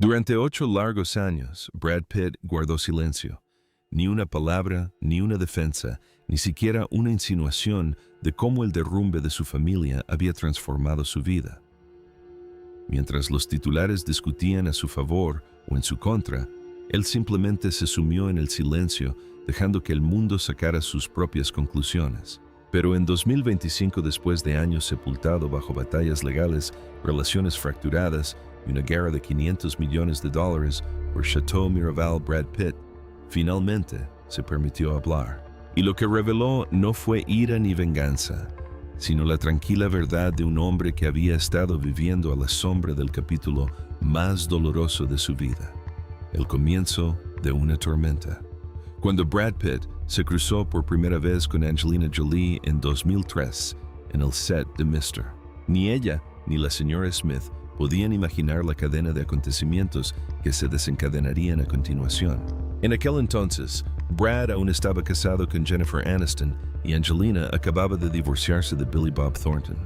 Durante 8 largos años, Brad Pitt guardó silencio. Ni una palabra, ni una defensa, ni siquiera una insinuación de cómo el derrumbe de su familia había transformado su vida. Mientras los titulares discutían a su favor o en su contra, él simplemente se sumió en el silencio, dejando que el mundo sacara sus propias conclusiones. Pero en 2025, después de años sepultado bajo batallas legales, relaciones fracturadas y una guerra de $500 millones por Chateau Miraval, Brad Pitt finalmente se permitió hablar. Y lo que reveló no fue ira ni venganza, sino la tranquila verdad de un hombre que había estado viviendo a la sombra del capítulo más doloroso de su vida, el comienzo de una tormenta. Cuando Brad Pitt se cruzó por primera vez con Angelina Jolie en 2003 en el set de Mr. Ni ella ni la señora Smith podían imaginar la cadena de acontecimientos que se desencadenarían a continuación. En aquel entonces, Brad aún estaba casado con Jennifer Aniston y Angelina acababa de divorciarse de Billy Bob Thornton.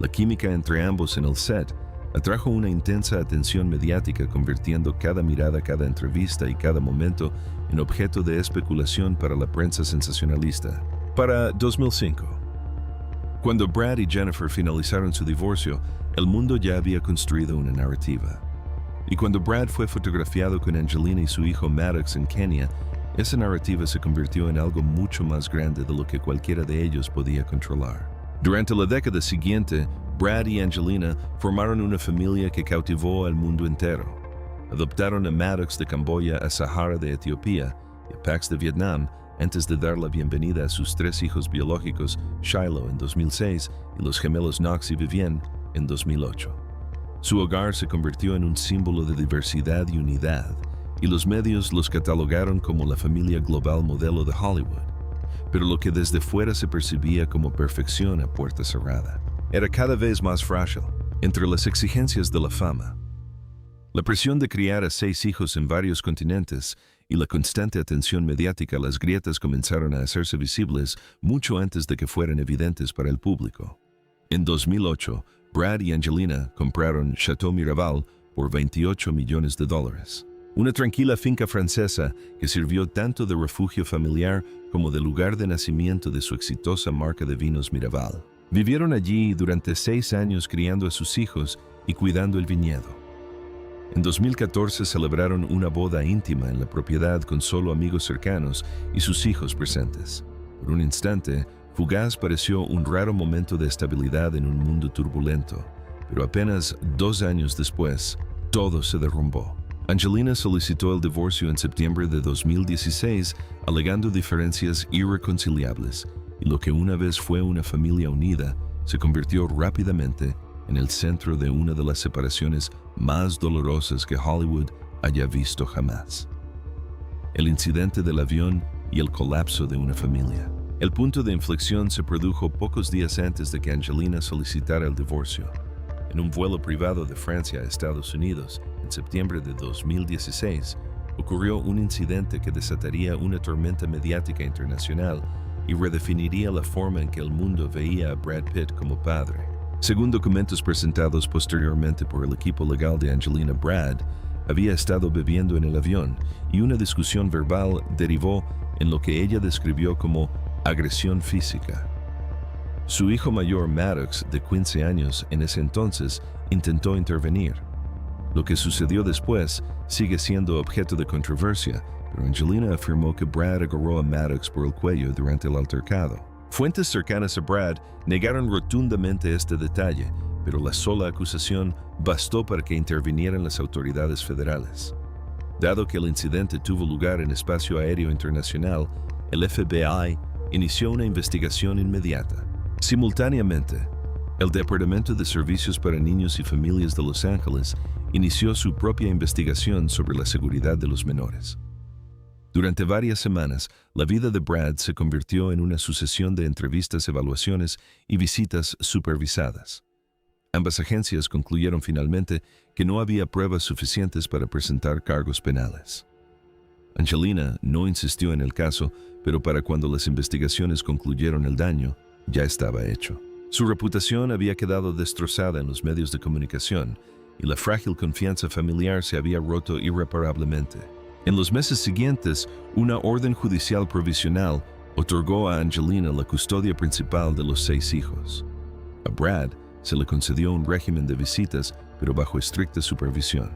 La química entre ambos en el set atrajo una intensa atención mediática, convirtiendo cada mirada, cada entrevista y cada momento en objeto de especulación para la prensa sensacionalista. Para 2005, cuando Brad y Jennifer finalizaron su divorcio, el mundo ya había construido una narrativa. Y cuando Brad fue fotografiado con Angelina y su hijo Maddox en Kenia, esa narrativa se convirtió en algo mucho más grande de lo que cualquiera de ellos podía controlar. Durante la década siguiente, Brad y Angelina formaron una familia que cautivó al mundo entero. Adoptaron a Maddox de Camboya, a Sahara de Etiopía y a Pax de Vietnam antes de dar la bienvenida a sus 3 hijos biológicos, Shiloh en 2006 y los gemelos Knox y Vivienne en 2008. Su hogar se convirtió en un símbolo de diversidad y unidad, y los medios los catalogaron como la familia global modelo de Hollywood. Pero lo que desde fuera se percibía como perfección a puerta cerrada era cada vez más frágil. Entre las exigencias de la fama, la presión de criar a 6 hijos en varios continentes y la constante atención mediática, las grietas comenzaron a hacerse visibles mucho antes de que fueran evidentes para el público. En 2008, Brad y Angelina compraron Chateau Miraval por $28 millones. Una tranquila finca francesa que sirvió tanto de refugio familiar como de lugar de nacimiento de su exitosa marca de vinos Miraval. Vivieron allí durante 6 años criando a sus hijos y cuidando el viñedo. En 2014 celebraron una boda íntima en la propiedad con solo amigos cercanos y sus hijos presentes. Por un instante, fugaz pareció un raro momento de estabilidad en un mundo turbulento, pero apenas 2 años después, todo se derrumbó. Angelina solicitó el divorcio en septiembre de 2016, alegando diferencias irreconciliables, y lo que una vez fue una familia unida se convirtió rápidamente en el centro de una de las separaciones más dolorosas que Hollywood haya visto jamás. El incidente del avión y el colapso de una familia. El punto de inflexión se produjo pocos días antes de que Angelina solicitara el divorcio. En un vuelo privado de Francia a Estados Unidos, en septiembre de 2016, ocurrió un incidente que desataría una tormenta mediática internacional y redefiniría la forma en que el mundo veía a Brad Pitt como padre. Según documentos presentados posteriormente por el equipo legal de Angelina, Brad había estado bebiendo en el avión y una discusión verbal derivó en lo que ella describió como agresión física. Su hijo mayor, Maddox, de 15 años en ese entonces, intentó intervenir. Lo que sucedió después sigue siendo objeto de controversia, pero Angelina afirmó que Brad agarró a Maddox por el cuello durante el altercado. Fuentes cercanas a Brad negaron rotundamente este detalle, pero la sola acusación bastó para que intervinieran las autoridades federales. Dado que el incidente tuvo lugar en espacio aéreo internacional, el FBI inició una investigación inmediata. Simultáneamente, el Departamento de Servicios para Niños y Familias de Los Ángeles inició su propia investigación sobre la seguridad de los menores. Durante varias semanas, la vida de Brad se convirtió en una sucesión de entrevistas, evaluaciones y visitas supervisadas. Ambas agencias concluyeron finalmente que no había pruebas suficientes para presentar cargos penales. Angelina no insistió en el caso, pero para cuando las investigaciones concluyeron, el daño ya estaba hecho. Su reputación había quedado destrozada en los medios de comunicación, y la frágil confianza familiar se había roto irreparablemente. En los meses siguientes, una orden judicial provisional otorgó a Angelina la custodia principal de los 6 hijos. A Brad se le concedió un régimen de visitas, pero bajo estricta supervisión.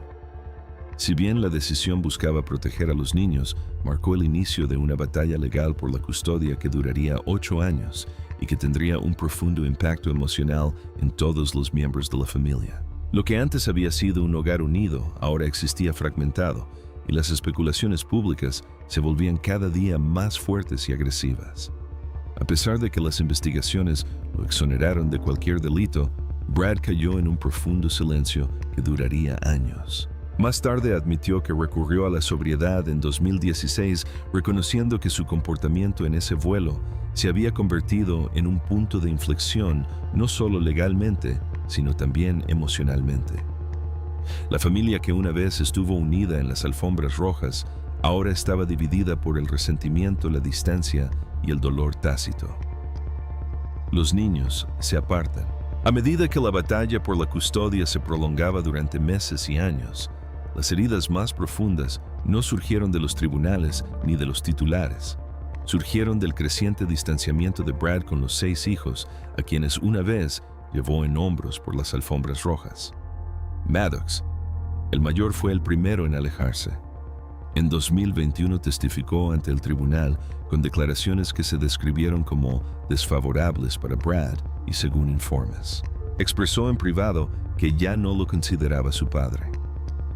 Si bien la decisión buscaba proteger a los niños, marcó el inicio de una batalla legal por la custodia que duraría 8 años y que tendría un profundo impacto emocional en todos los miembros de la familia. Lo que antes había sido un hogar unido, ahora existía fragmentado, y las especulaciones públicas se volvían cada día más fuertes y agresivas. A pesar de que las investigaciones lo exoneraron de cualquier delito, Brad cayó en un profundo silencio que duraría años. Más tarde admitió que recurrió a la sobriedad en 2016, reconociendo que su comportamiento en ese vuelo se había convertido en un punto de inflexión no solo legalmente, sino también emocionalmente. La familia que una vez estuvo unida en las alfombras rojas, ahora estaba dividida por el resentimiento, la distancia y el dolor tácito. Los niños se apartan. A medida que la batalla por la custodia se prolongaba durante meses y años, las heridas más profundas no surgieron de los tribunales ni de los titulares. Surgieron del creciente distanciamiento de Brad con los 6 hijos, a quienes una vez llevó en hombros por las alfombras rojas. Maddox, el mayor, fue el primero en alejarse. En 2021 testificó ante el tribunal con declaraciones que se describieron como desfavorables para Brad y según informes. Expresó en privado que ya no lo consideraba su padre.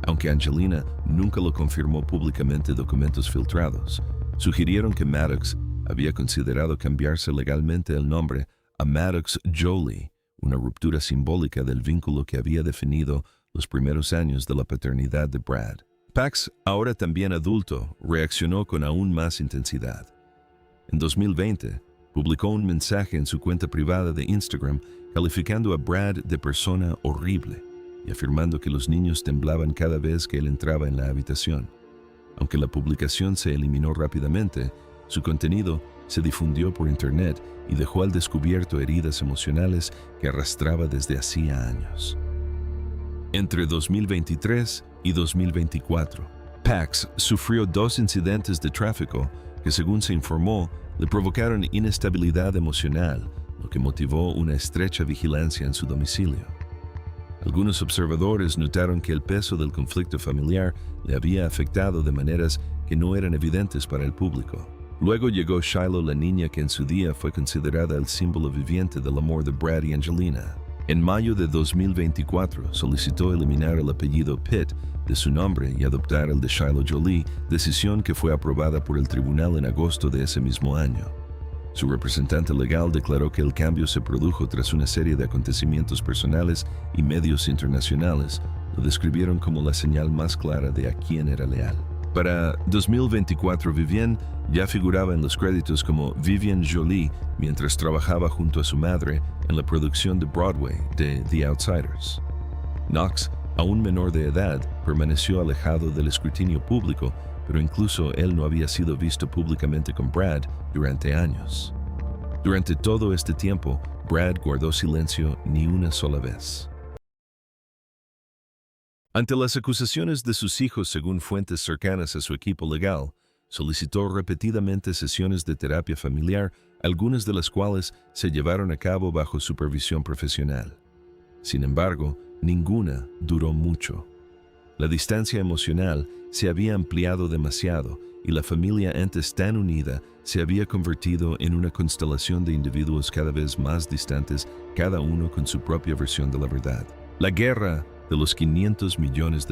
Aunque Angelina nunca lo confirmó públicamente, documentos filtrados sugirieron que Maddox había considerado cambiarse legalmente el nombre a Maddox Jolie, una ruptura simbólica del vínculo que había definido los primeros años de la paternidad de Brad. Pax, ahora también adulto, reaccionó con aún más intensidad. En 2020, publicó un mensaje en su cuenta privada de Instagram calificando a Brad de persona horrible y afirmando que los niños temblaban cada vez que él entraba en la habitación. Aunque la publicación se eliminó rápidamente, su contenido se difundió por internet y dejó al descubierto heridas emocionales que arrastraba desde hacía años. Entre 2023 y 2024, Pax sufrió 2 incidentes de tráfico que, según se informó, le provocaron inestabilidad emocional, lo que motivó una estrecha vigilancia en su domicilio. Algunos observadores notaron que el peso del conflicto familiar le había afectado de maneras que no eran evidentes para el público. Luego llegó Shiloh, la niña que en su día fue considerada el símbolo viviente del amor de Brad y Angelina. En mayo de 2024 solicitó eliminar el apellido Pitt de su nombre y adoptar el de Shiloh Jolie, decisión que fue aprobada por el tribunal en agosto de ese mismo año. Su representante legal declaró que el cambio se produjo tras una serie de acontecimientos personales y medios internacionales lo describieron como la señal más clara de a quién era leal. Para 2024, Vivienne ya figuraba en los créditos como Vivienne Jolie mientras trabajaba junto a su madre en la producción de Broadway de The Outsiders. Knox, aún menor de edad, permaneció alejado del escrutinio público, pero incluso él no había sido visto públicamente con Brad durante años. Durante todo este tiempo, Brad guardó silencio ni una sola vez. Ante las acusaciones de sus hijos, según fuentes cercanas a su equipo legal, solicitó repetidamente sesiones de terapia familiar, algunas de las cuales se llevaron a cabo bajo supervisión profesional. Sin embargo, ninguna duró mucho. La distancia emocional se había ampliado demasiado y la familia antes tan unida se había convertido en una constelación de individuos cada vez más distantes, cada uno con su propia versión de la verdad. La guerra de los $500 millones.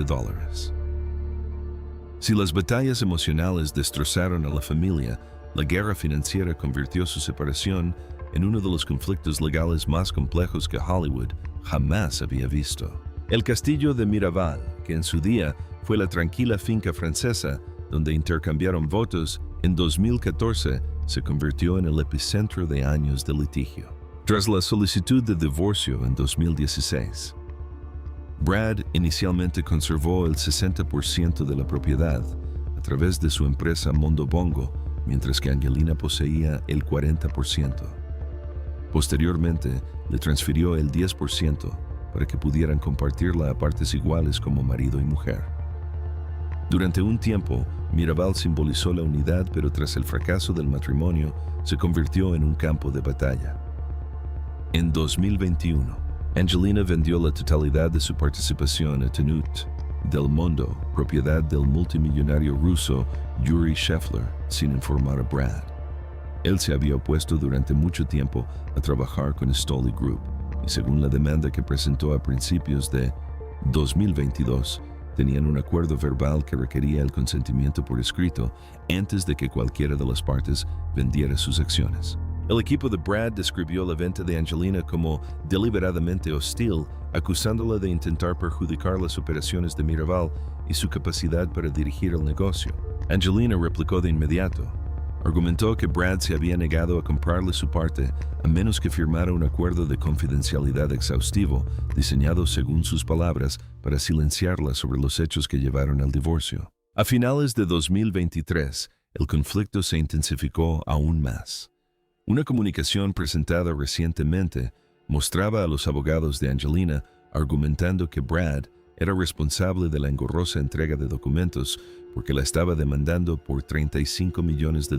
Si las batallas emocionales destrozaron a la familia, la guerra financiera convirtió su separación en uno de los conflictos legales más complejos que Hollywood jamás había visto. El castillo de Miraval, que en su día fue la tranquila finca francesa donde intercambiaron votos, en 2014 se convirtió en el epicentro de años de litigio. Tras la solicitud de divorcio en 2016, Brad inicialmente conservó el 60% de la propiedad a través de su empresa Mondo Bongo, mientras que Angelina poseía el 40%. Posteriormente, le transfirió el 10% para que pudieran compartirla a partes iguales como marido y mujer. Durante un tiempo, Mirabal simbolizó la unidad, pero tras el fracaso del matrimonio, se convirtió en un campo de batalla. En 2021, Angelina vendió la totalidad de su participación a Tenut Del Mundo, propiedad del multimillonario ruso Yuri Shefler, sin informar a Brad. Él se había opuesto durante mucho tiempo a trabajar con Stolly Group, y según la demanda que presentó a principios de 2022, tenían un acuerdo verbal que requería el consentimiento por escrito antes de que cualquiera de las partes vendiera sus acciones. El equipo de Brad describió la venta de Angelina como deliberadamente hostil, acusándola de intentar perjudicar las operaciones de Mirabal y su capacidad para dirigir el negocio. Angelina replicó de inmediato. Argumentó que Brad se había negado a comprarle su parte a menos que firmara un acuerdo de confidencialidad exhaustivo, diseñado según sus palabras para silenciarla sobre los hechos que llevaron al divorcio. A finales de 2023, el conflicto se intensificó aún más. Una comunicación presentada recientemente mostraba a los abogados de Angelina argumentando que Brad era responsable de la engorrosa entrega de documentos porque la estaba demandando por $35 millones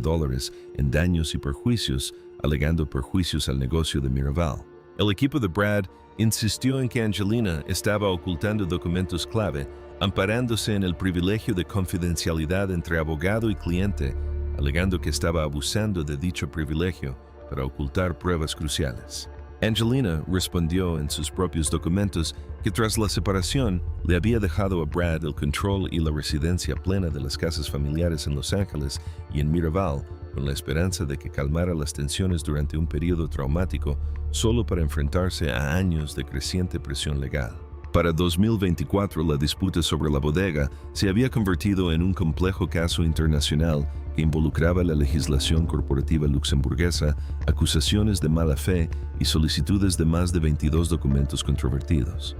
en daños y perjuicios, alegando perjuicios al negocio de Mirabal. El equipo de Brad insistió en que Angelina estaba ocultando documentos clave, amparándose en el privilegio de confidencialidad entre abogado y cliente, alegando que estaba abusando de dicho privilegio para ocultar pruebas cruciales. Angelina respondió en sus propios documentos que tras la separación le había dejado a Brad el control y la residencia plena de las casas familiares en Los Ángeles y en Mirabal, con la esperanza de que calmara las tensiones durante un periodo traumático, solo para enfrentarse a años de creciente presión legal. Para 2024, la disputa sobre la bodega se había convertido en un complejo caso internacional que involucraba la legislación corporativa luxemburguesa, acusaciones de mala fe y solicitudes de más de 22 documentos controvertidos.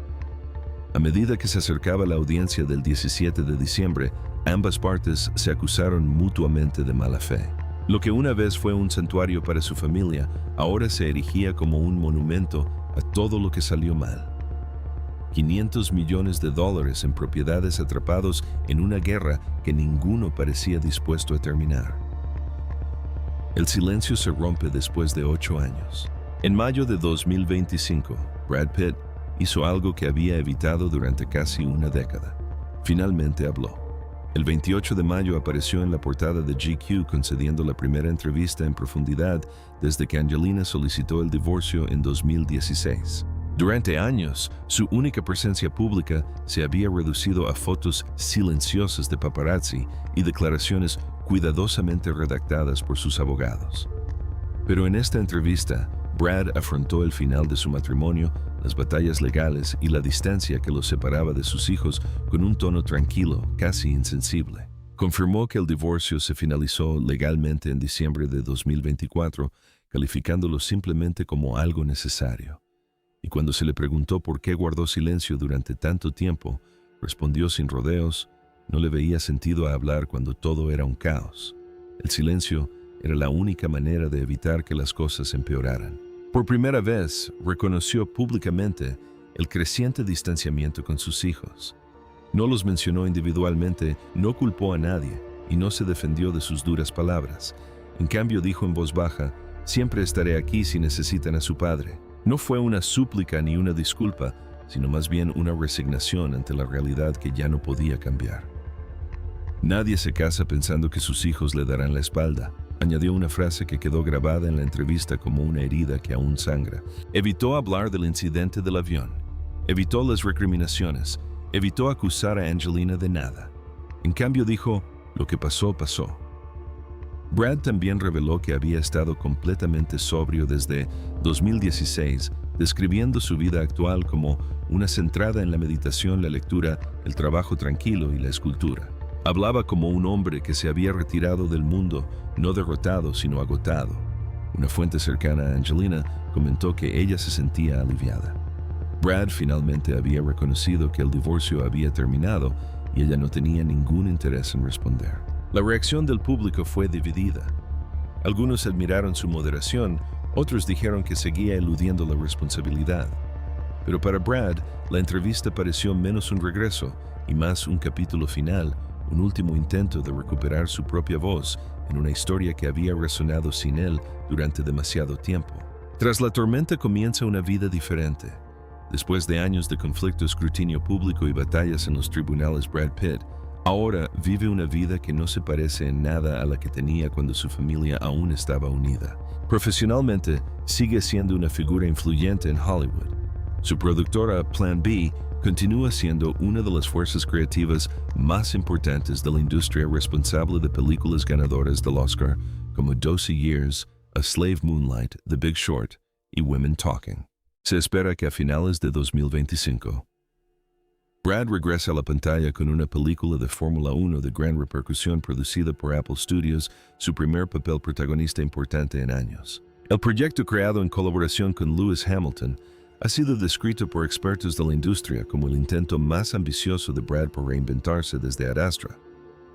A medida que se acercaba la audiencia del 17 de diciembre, ambas partes se acusaron mutuamente de mala fe. Lo que una vez fue un santuario para su familia, ahora se erigía como un monumento a todo lo que salió mal. $500 millones en propiedades atrapados en una guerra que ninguno parecía dispuesto a terminar. El silencio se rompe después de 8 años. En mayo de 2025, Brad Pitt hizo algo que había evitado durante casi una década. Finalmente habló. El 28 de mayo apareció en la portada de GQ concediendo la primera entrevista en profundidad desde que Angelina solicitó el divorcio en 2016. Durante años, su única presencia pública se había reducido a fotos silenciosas de paparazzi y declaraciones cuidadosamente redactadas por sus abogados. Pero en esta entrevista, Brad afrontó el final de su matrimonio, las batallas legales y la distancia que los separaba de sus hijos con un tono tranquilo, casi insensible. Confirmó que el divorcio se finalizó legalmente en diciembre de 2024, calificándolo simplemente como algo necesario. Y cuando se le preguntó por qué guardó silencio durante tanto tiempo, respondió sin rodeos, no le veía sentido a hablar cuando todo era un caos. El silencio era la única manera de evitar que las cosas empeoraran. Por primera vez, reconoció públicamente el creciente distanciamiento con sus hijos. No los mencionó individualmente, no culpó a nadie y no se defendió de sus duras palabras. En cambio, dijo en voz baja, «Siempre estaré aquí si necesitan a su padre». No fue una súplica ni una disculpa, sino más bien una resignación ante la realidad que ya no podía cambiar. Nadie se casa pensando que sus hijos le darán la espalda, añadió una frase que quedó grabada en la entrevista como una herida que aún sangra. Evitó hablar del incidente del avión, evitó las recriminaciones, evitó acusar a Angelina de nada. En cambio dijo, lo que pasó, pasó. Brad también reveló que había estado completamente sobrio desde 2016, describiendo su vida actual como una centrada en la meditación, la lectura, el trabajo tranquilo y la escultura. Hablaba como un hombre que se había retirado del mundo, no derrotado, sino agotado. Una fuente cercana a Angelina comentó que ella se sentía aliviada. Brad finalmente había reconocido que el divorcio había terminado y ella no tenía ningún interés en responder. La reacción del público fue dividida. Algunos admiraron su moderación, otros dijeron que seguía eludiendo la responsabilidad. Pero para Brad, la entrevista pareció menos un regreso y más un capítulo final, un último intento de recuperar su propia voz en una historia que había resonado sin él durante demasiado tiempo. Tras la tormenta comienza una vida diferente. Después de años de conflicto, escrutinio público y batallas en los tribunales, Brad Pitt ahora vive una vida que no se parece en nada a la que tenía cuando su familia aún estaba unida. Profesionalmente, sigue siendo una figura influyente en Hollywood. Su productora Plan B continúa siendo una de las fuerzas creativas más importantes de la industria, responsable de películas ganadoras del Oscar como 12 Years, A Slave Moonlight, The Big Short y Women Talking. Se espera que a finales de 2025, Brad regresa a la pantalla con una película de Fórmula 1 de gran repercusión producida por Apple Studios, su primer papel protagonista importante en años. El proyecto, creado en colaboración con Lewis Hamilton, ha sido descrito por expertos de la industria como el intento más ambicioso de Brad por reinventarse desde Ad Astra.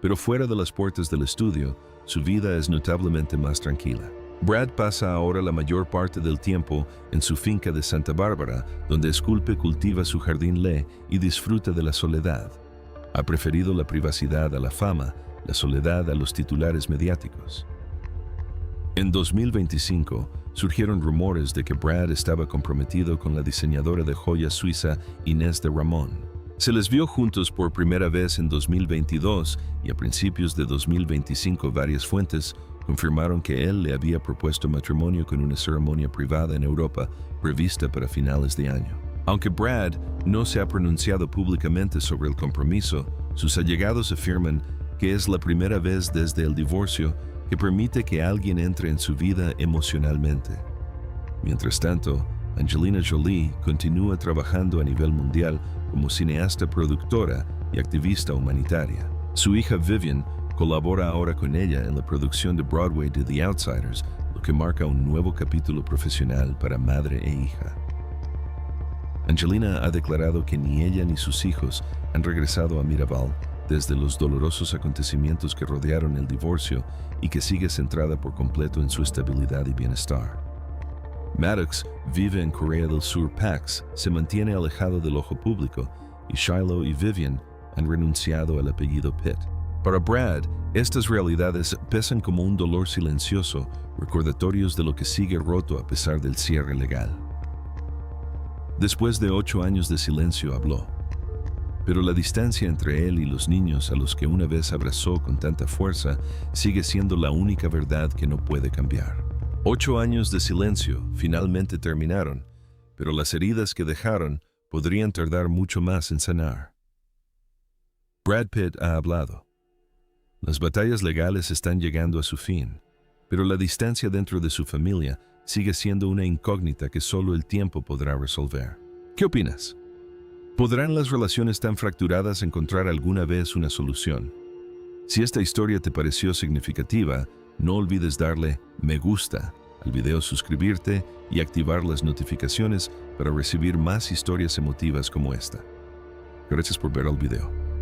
Pero fuera de las puertas del estudio, su vida es notablemente más tranquila. Brad pasa ahora la mayor parte del tiempo en su finca de Santa Bárbara, donde esculpe, cultiva su jardín, lee y disfruta de la soledad. Ha preferido la privacidad a la fama, la soledad a los titulares mediáticos. En 2025, surgieron rumores de que Brad estaba comprometido con la diseñadora de joyas suiza Inés de Ramón. Se les vio juntos por primera vez en 2022 y a principios de 2025 varias fuentes confirmaron que él le había propuesto matrimonio con una ceremonia privada en Europa prevista para finales de año. Aunque Brad no se ha pronunciado públicamente sobre el compromiso, sus allegados afirman que es la primera vez desde el divorcio que permite que alguien entre en su vida emocionalmente. Mientras tanto, Angelina Jolie continúa trabajando a nivel mundial como cineasta, productora y activista humanitaria. Su hija Vivian colabora ahora con ella en la producción de Broadway de The Outsiders, lo que marca un nuevo capítulo profesional para madre e hija. Angelina ha declarado que ni ella ni sus hijos han regresado a Miraval desde los dolorosos acontecimientos que rodearon el divorcio y que sigue centrada por completo en su estabilidad y bienestar. Maddox vive en Corea del Sur. Pax se mantiene alejado del ojo público y Shiloh y Vivian han renunciado al apellido Pitt. Para Brad, estas realidades pesan como un dolor silencioso, recordatorios de lo que sigue roto a pesar del cierre legal. Después de 8 años de silencio habló. Pero la distancia entre él y los niños a los que una vez abrazó con tanta fuerza sigue siendo la única verdad que no puede cambiar. 8 años de silencio finalmente terminaron, pero las heridas que dejaron podrían tardar mucho más en sanar. Brad Pitt ha hablado. Las batallas legales están llegando a su fin, pero la distancia dentro de su familia sigue siendo una incógnita que solo el tiempo podrá resolver. ¿Qué opinas? ¿Podrán las relaciones tan fracturadas encontrar alguna vez una solución? Si esta historia te pareció significativa, no olvides darle me gusta al video, suscribirte y activar las notificaciones para recibir más historias emotivas como esta. Gracias por ver el video.